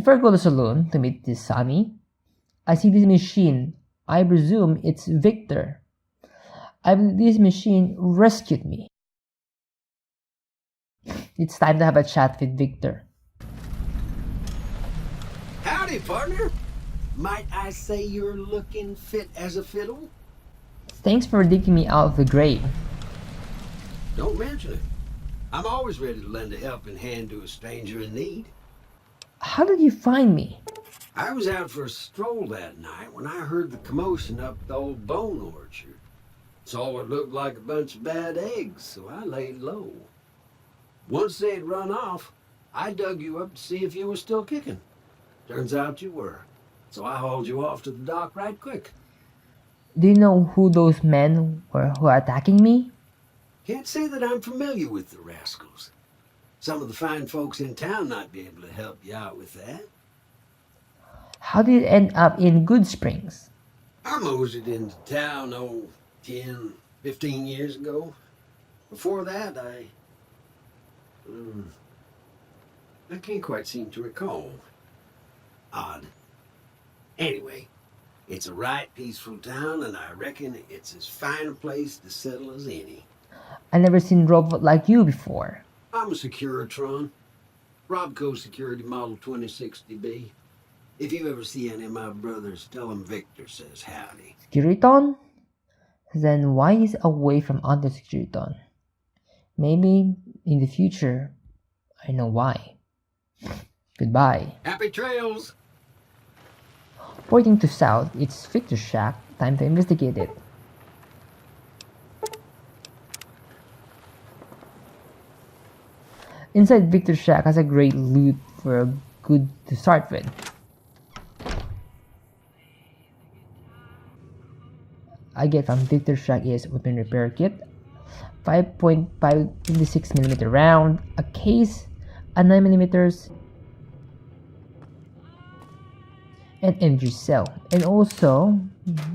Before I go to the saloon to meet this Sammy, I see this machine. I presume it's Victor. I believe this machine rescued me. It's time to have a chat with Victor. Howdy, partner. Might I say you're looking fit as a fiddle? Thanks for digging me out of the grave. Don't mention it. I'm always ready to lend a helping hand to a stranger in need. How did you find me? I was out for a stroll that night when I heard the commotion up the old bone orchard. Saw what looked like a bunch of bad eggs, so I laid low. Once they had run off, I dug you up to see if you were still kicking. Turns out you were, so I hauled you off to the dock right quick. Do you know who those men were who are attacking me? Can't say that I'm familiar with the rascals. Some of the fine folks in town might be able to help you out with that. How did you end up in Good Springs? I moseyed into town, 10, 15 years ago. Before that, I can't quite seem to recall. Odd. Anyway, it's a right peaceful town, and I reckon it's as fine a place to settle as any. I never seen robot like you before. I'm a Securitron. Robco Security Model 2060B. If you ever see any of my brothers, tell them Victor says howdy. Securiton? Then why is away from under Securiton? Maybe in the future, I know why. Goodbye. Happy trails! Pointing to south, it's Victor's shack. Time to investigate it. Inside Victor's shack has a great loot for a good to start with. I get from Victor's shack is weapon repair kit, 5.56mm round, a case, a 9mm, an energy cell, and also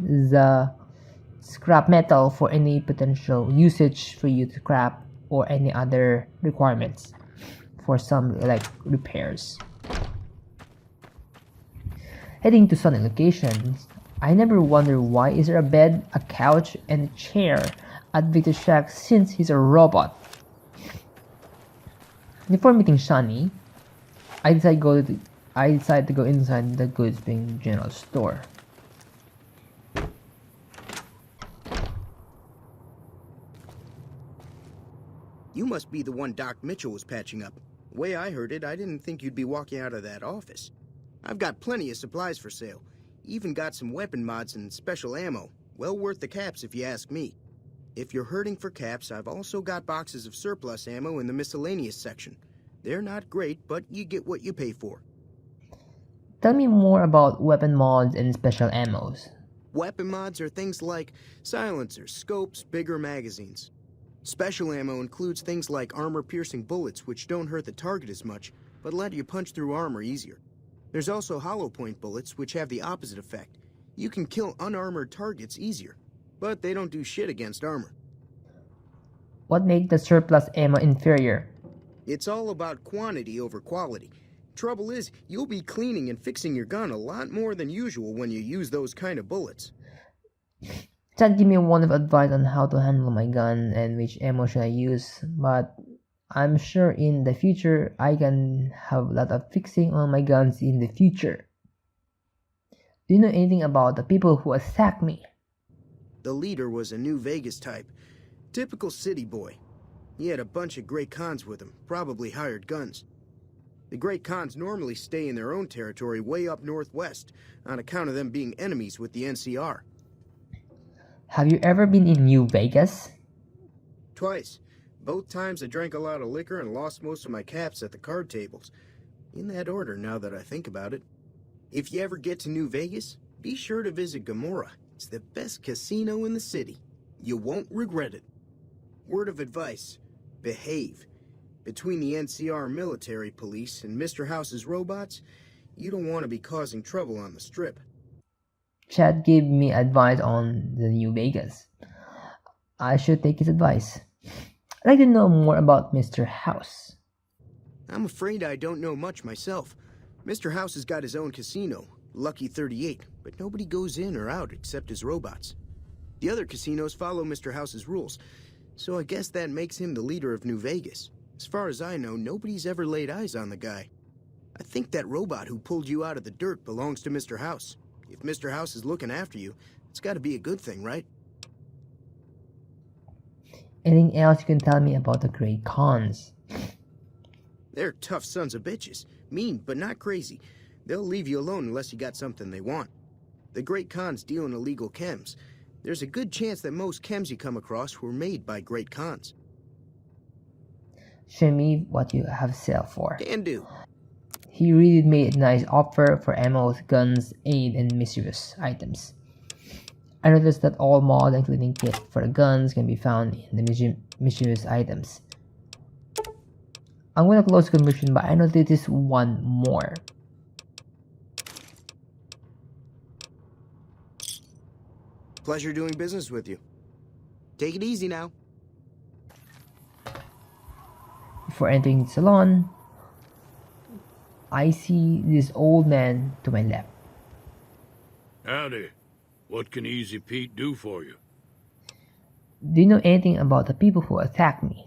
the scrap metal for any potential usage for you to scrap or any other requirements for some like repairs. Heading to sunny locations, I never wonder why is there a bed, a couch, and a chair at Victor's shack since he's a robot. Before meeting Shani, I decided to go inside the Good Spring General Store. You must be the one Doc Mitchell was patching up. The way I heard it, I didn't think you'd be walking out of that office. I've got plenty of supplies for sale. Even got some weapon mods and special ammo. Well worth the caps if you ask me. If you're hurting for caps, I've also got boxes of surplus ammo in the miscellaneous section. They're not great, but you get what you pay for. Tell me more about weapon mods and special ammos. Weapon mods are things like silencers, scopes, bigger magazines. Special ammo includes things like armor-piercing bullets, which don't hurt the target as much, but let you punch through armor easier. There's also hollow point bullets, which have the opposite effect. You can kill unarmored targets easier, but they don't do shit against armor. What makes the surplus ammo inferior? It's all about quantity over quality. Trouble is, you'll be cleaning and fixing your gun a lot more than usual when you use those kind of bullets. Chad give me one of advice on how to handle my gun and which ammo should I use, but I'm sure in the future I can have a lot of fixing on my guns in the future. Do you know anything about the people who attacked me? The leader was a New Vegas type. Typical city boy. He had a bunch of Great Khans with him, probably hired guns. The Great Khans normally stay in their own territory way up northwest, on account of them being enemies with the NCR. Have you ever been in New Vegas? Twice. Both times I drank a lot of liquor and lost most of my caps at the card tables. In that order, now that I think about it. If you ever get to New Vegas, be sure to visit Gomorrah. It's the best casino in the city. You won't regret it. Word of advice, behave. Between the NCR military police and Mr. House's robots, you don't want to be causing trouble on the strip. Chad gave me advice on the New Vegas. I should take his advice. I'd like to know more about Mr. House. I'm afraid I don't know much myself. Mr. House has got his own casino, Lucky 38, but nobody goes in or out except his robots. The other casinos follow Mr. House's rules, so I guess that makes him the leader of New Vegas. As far as I know, nobody's ever laid eyes on the guy. I think that robot who pulled you out of the dirt belongs to Mr. House. If Mr. House is looking after you, it's gotta be a good thing, right? Anything else you can tell me about the Great Khans? They're tough sons of bitches. Mean, but not crazy. They'll leave you alone unless you got something they want. The Great Khans deal in illegal chems. There's a good chance that most chems you come across were made by Great Khans. Show me what you have sale for. Can do. He really made a nice offer for ammo, guns, aid, and mischievous items. I noticed that all mod and cleaning kit for the guns can be found in the mischievous items. I'm gonna close the conversion, but I noticed one more. Pleasure doing business with you. Take it easy now. Before entering the salon, I see this old man to my left. Howdy. What can Easy Pete do for you? Do you know anything about the people who attacked me?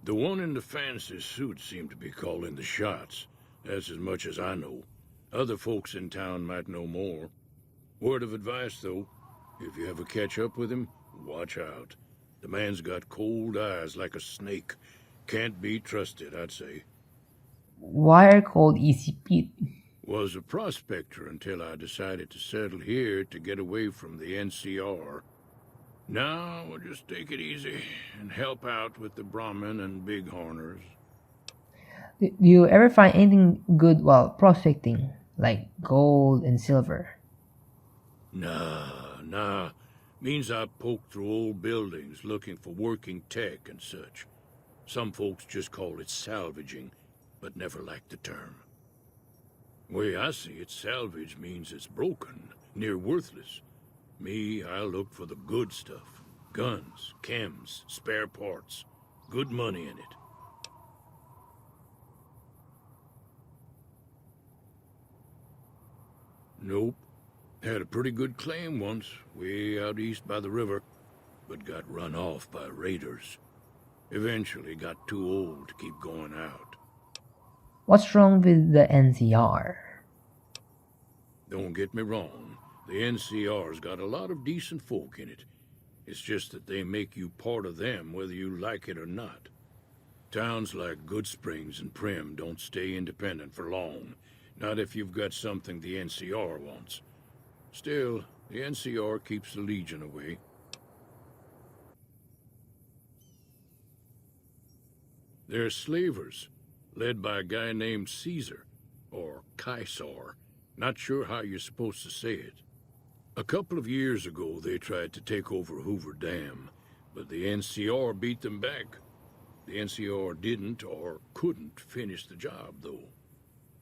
The one in the fancy suit seemed to be calling the shots. That's as much as I know. Other folks in town might know more. Word of advice, though. If you ever catch up with him, watch out. The man's got cold eyes like a snake. Can't be trusted, I'd say. Why are you called Easy Pete? Was a prospector until I decided to settle here to get away from the NCR. Now we'll just take it easy and help out with the Brahmin and Bighorners. Do you ever find anything good while prospecting, like gold and silver? Nah. Means I poke through old buildings looking for working tech and such. Some folks just call it salvaging, but never liked the term. Way I see it, salvage means it's broken, near worthless. Me, I look for the good stuff. Guns, chems, spare parts. Good money in it. Nope. Had a pretty good claim once, way out east by the river, but got run off by raiders. Eventually got too old to keep going out. What's wrong with the NCR? Don't get me wrong, the NCR's got a lot of decent folk in it. It's just that they make you part of them whether you like it or not. Towns like Good Springs and Prim don't stay independent for long, not if you've got something the NCR wants. Still, the NCR keeps the Legion away. They're slavers, led by a guy named Caesar, or Caesar. Not sure how you're supposed to say it. A couple of years ago, they tried to take over Hoover Dam, but the NCR beat them back. The NCR didn't or couldn't finish the job, though.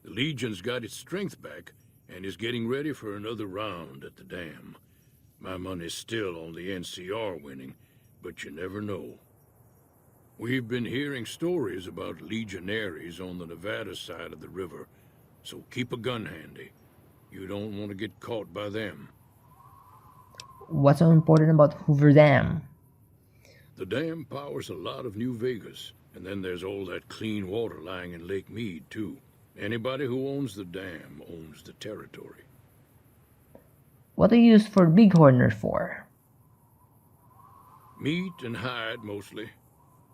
The Legion's got its strength back and is getting ready for another round at the dam. My money's still on the NCR winning, but you never know. We've been hearing stories about legionaries on the Nevada side of the river, so keep a gun handy. You don't want to get caught by them. What's so important about Hoover Dam? The dam powers a lot of New Vegas, and then there's all that clean water lying in Lake Mead, too. Anybody who owns the dam owns the territory. What are you used for Bighorners for? Meat and hide, mostly.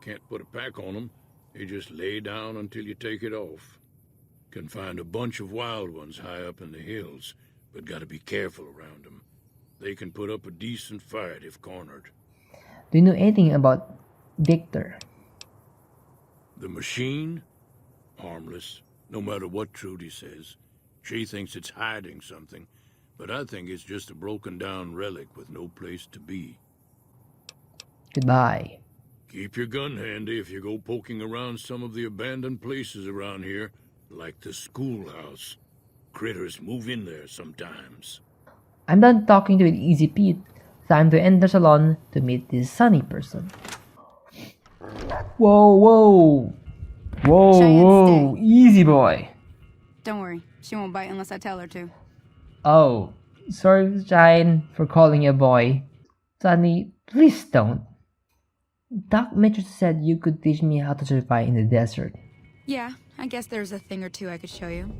Can't put a pack on them. They just lay down until you take it off. Can find a bunch of wild ones high up in the hills, but gotta be careful around them. They can put up a decent fight if cornered. Do you know anything about Victor? The machine? Harmless, no matter what Trudy says. She thinks it's hiding something, but I think it's just a broken down relic with no place to be. Goodbye. Keep your gun handy if you go poking around some of the abandoned places around here, like the schoolhouse. Critters move in there sometimes. I'm done talking to an Easy Pete. Time to enter salon to meet this sunny person. Whoa. Giant Easy boy. Don't worry, she won't bite unless I tell her to. Oh, sorry, Shine, for calling you a boy. Sunny, please don't. Doc Mitchell said you could teach me how to survive in the desert. Yeah, I guess there's a thing or two I could show you.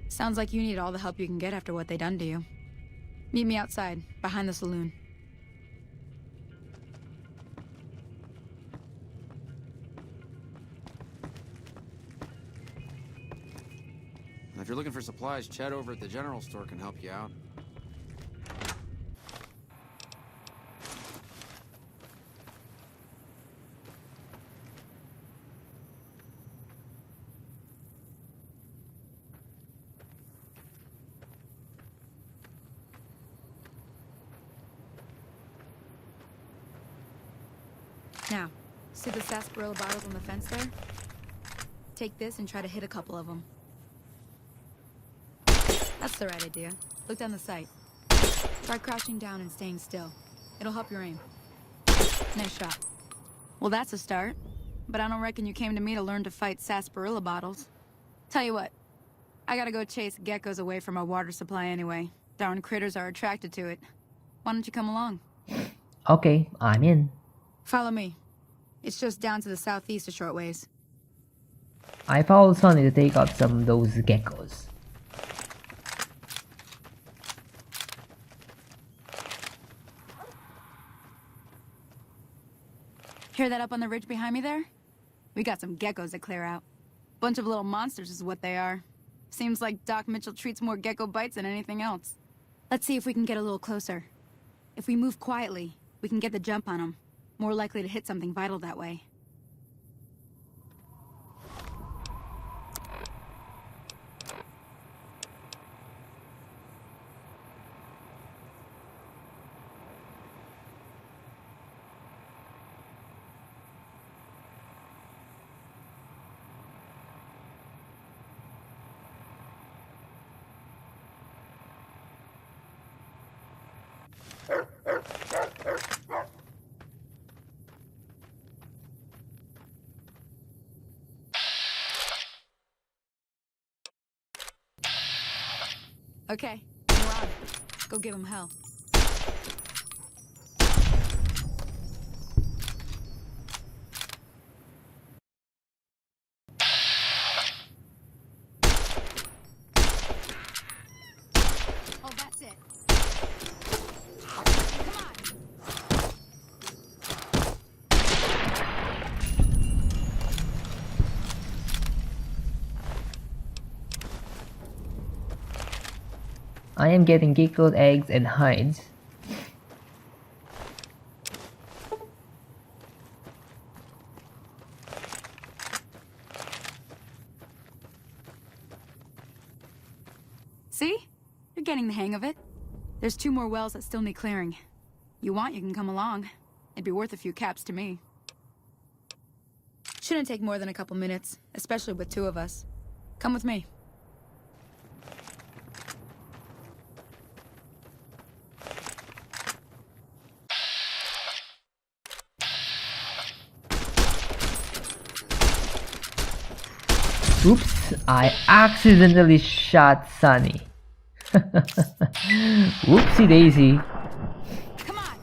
Sounds like you need all the help you can get after what they done to you. Meet me outside, behind the saloon. If you're looking for supplies, Chad over at the general store can help you out. Now, see the sarsaparilla bottles on the fence there? Take this and try to hit a couple of them. That's the right idea. Look down the sight. Try crouching down and staying still. It'll help your aim. Nice shot. Well, that's a start. But I don't reckon you came to me to learn to fight sarsaparilla bottles. Tell you what, I gotta go chase geckos away from our water supply anyway. Darn critters are attracted to it. Why don't you come along? Okay, I'm in. Follow me. It's just down to the southeast a short ways. I followed Sunny to take out some of those geckos. Hear that up on the ridge behind me there? We got some geckos to clear out. Bunch of little monsters is what they are. Seems like Doc Mitchell treats more gecko bites than anything else. Let's see if we can get a little closer. If we move quietly, we can get the jump on them. More likely to hit something vital that way. Okay, we're on. Go give him hell. Oh, that's it. Come on. I am getting gecko eggs and hides. See? You're getting the hang of it. There's 2 more wells that still need clearing. You want, you can come along. It'd be worth a few caps to me. Shouldn't take more than a couple minutes, especially with 2 of us. Come with me. Oops, I accidentally shot Sunny. Whoopsie daisy. Come on!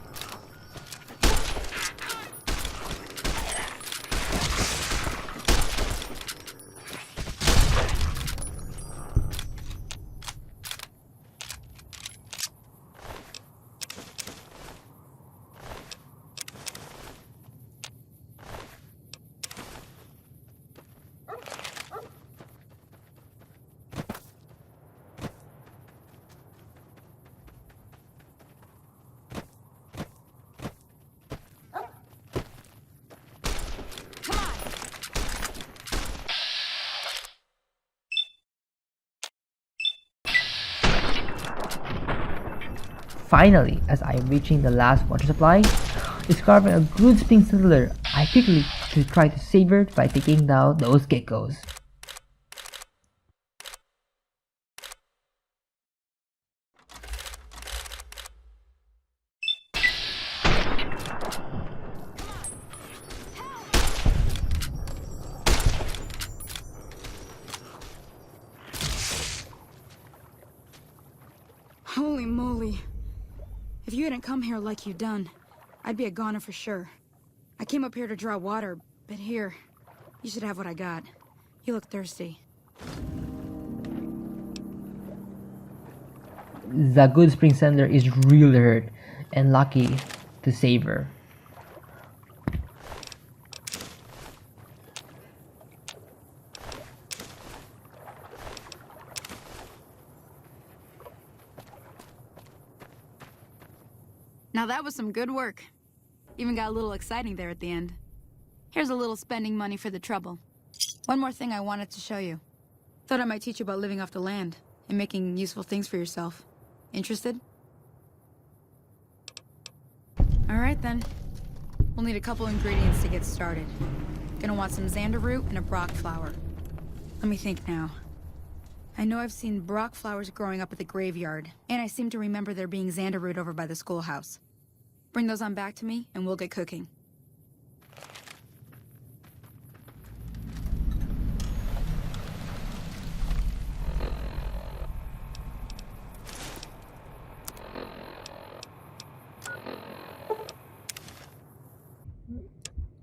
Finally, as I am reaching the last water supply, discovering a good spring settler, I quickly try to save it by taking down those geckos. you hadn't come here like you done, I'd be a goner for sure. I came up here to draw water, but here, you should have what I got. You look thirsty. The good spring sender is really hurt and lucky to save her. Now that was some good work. Even got a little exciting there at the end. Here's a little spending money for the trouble. One more thing I wanted to show you. Thought I might teach you about living off the land and making useful things for yourself. Interested? All right then. We'll need a couple ingredients to get started. Gonna want some xander root and a brock flower. Let me think now. I know I've seen brock flowers growing up at the graveyard, and I seem to remember there being xander root over by the schoolhouse. Bring those on back to me, and we'll get cooking.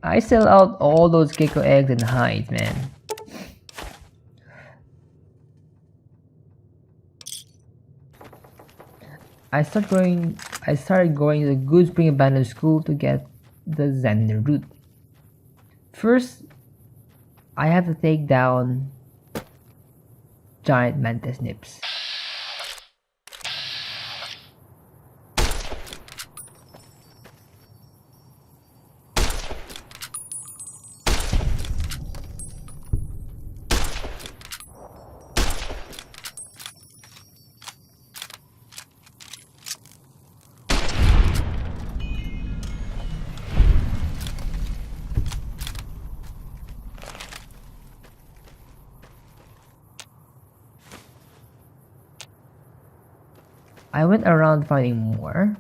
I sell out all those gecko eggs and hides, man. I started going to the Good Spring Abandoned School to get the xander root. First, I have to take down giant mantis nips. I went around finding more.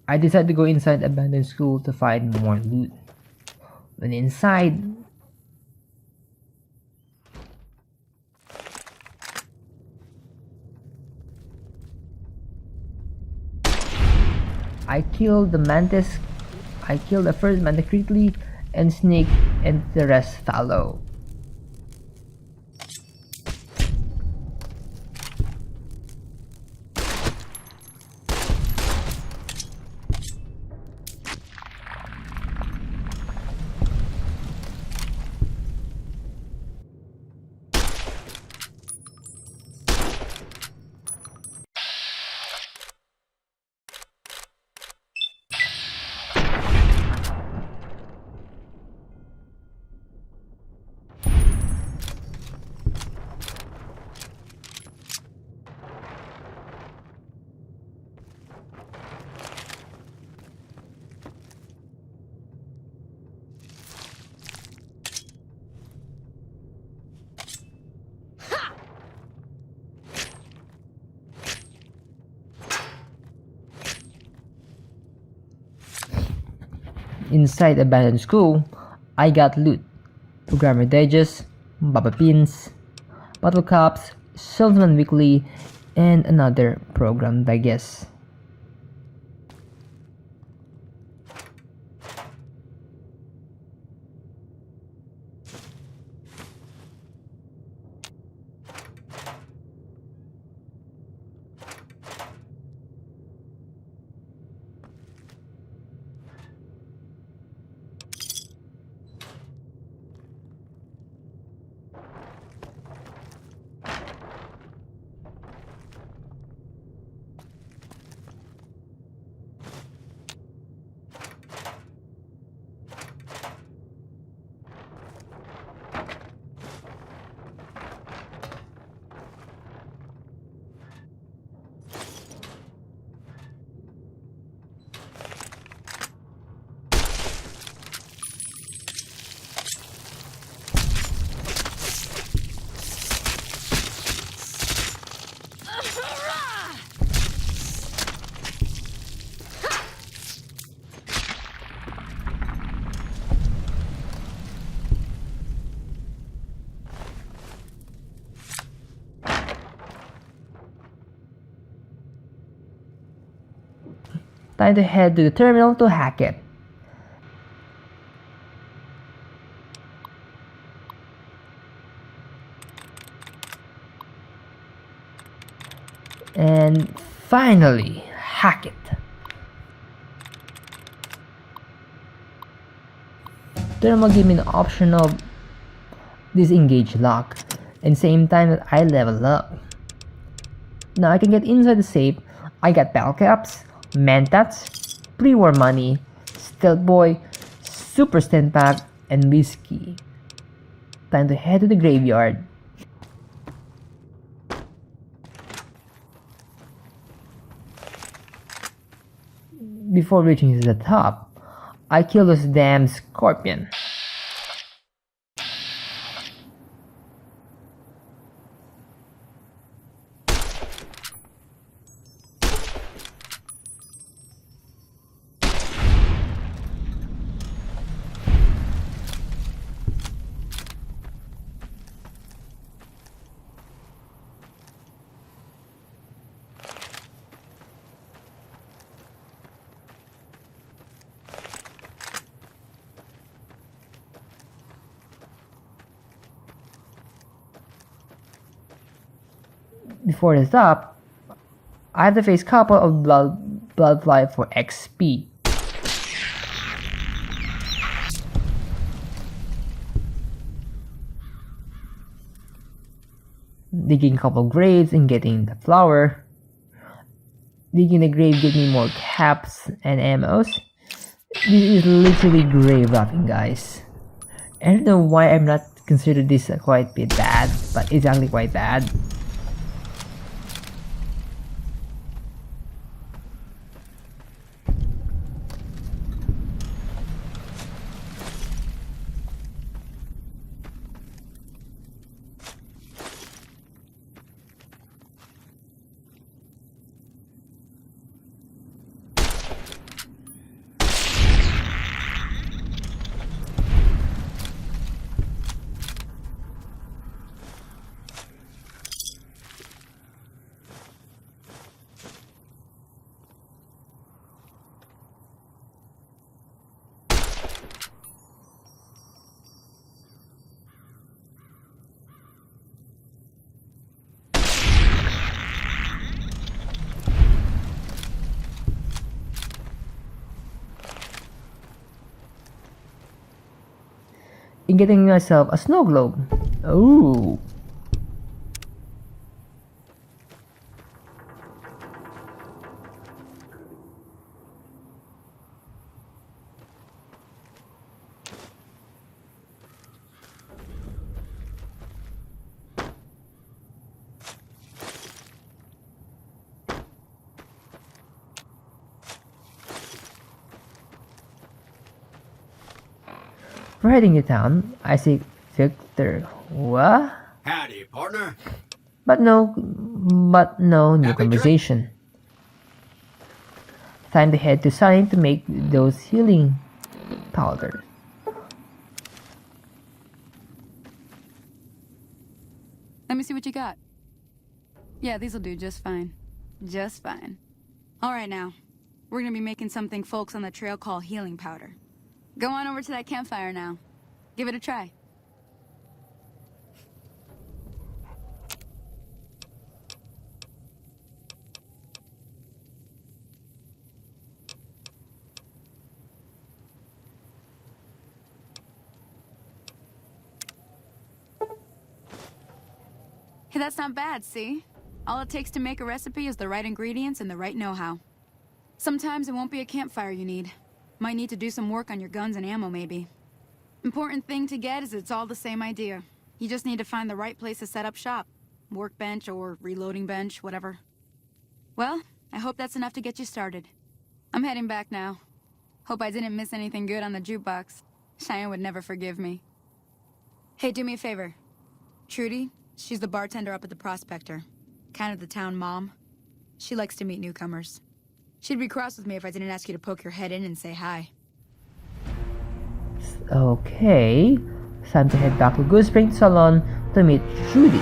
I decided to go inside the abandoned school to find more loot. When inside, I killed the first mantis quickly and snake and the rest follow. Inside abandoned school, I got loot, programmer digest, baba pins, bottle caps, salesman weekly, and another program digest. Time to head to the terminal to hack it. And finally, hack it. Terminal give me the option of disengage lock, and same time that I level up. Now I can get inside the safe. I got bell caps, mentats, pre-war money, stealth boy, super stand pack, and whiskey. Time to head to the graveyard. Before reaching to the top, I kill this damn scorpion. Before the top, I have to face couple of bloodfly for XP. Digging a couple graves and getting the flower. Digging the grave gives me more caps and ammos. This is literally grave robbing, guys. I don't know why I'm not considered this quite a bit bad, but it's actually quite bad. In getting myself a snow globe. Ooh. For heading to town, I see Victor. What? Howdy, partner. But no new Happy conversation. Time to head to Sunny to make those healing powder. Let me see what you got. Yeah, these'll do just fine. Just fine. All right now, we're gonna be making something folks on the trail call healing powder. Go on over to that campfire now. Give it a try. Hey, that's not bad, see? All it takes to make a recipe is the right ingredients and the right know-how. Sometimes it won't be a campfire you need. Might need to do some work on your guns and ammo, maybe. Important thing to get is it's all the same idea. You just need to find the right place to set up shop. Workbench or reloading bench, whatever. Well, I hope that's enough to get you started. I'm heading back now. Hope I didn't miss anything good on the jukebox. Cheyenne would never forgive me. Hey, do me a favor. Trudy, she's the bartender up at the Prospector. Kind of the town mom. She likes to meet newcomers. She'd be cross with me if I didn't ask you to poke your head in and say hi. Okay, time to head back to Goose Spring Salon to meet Judy.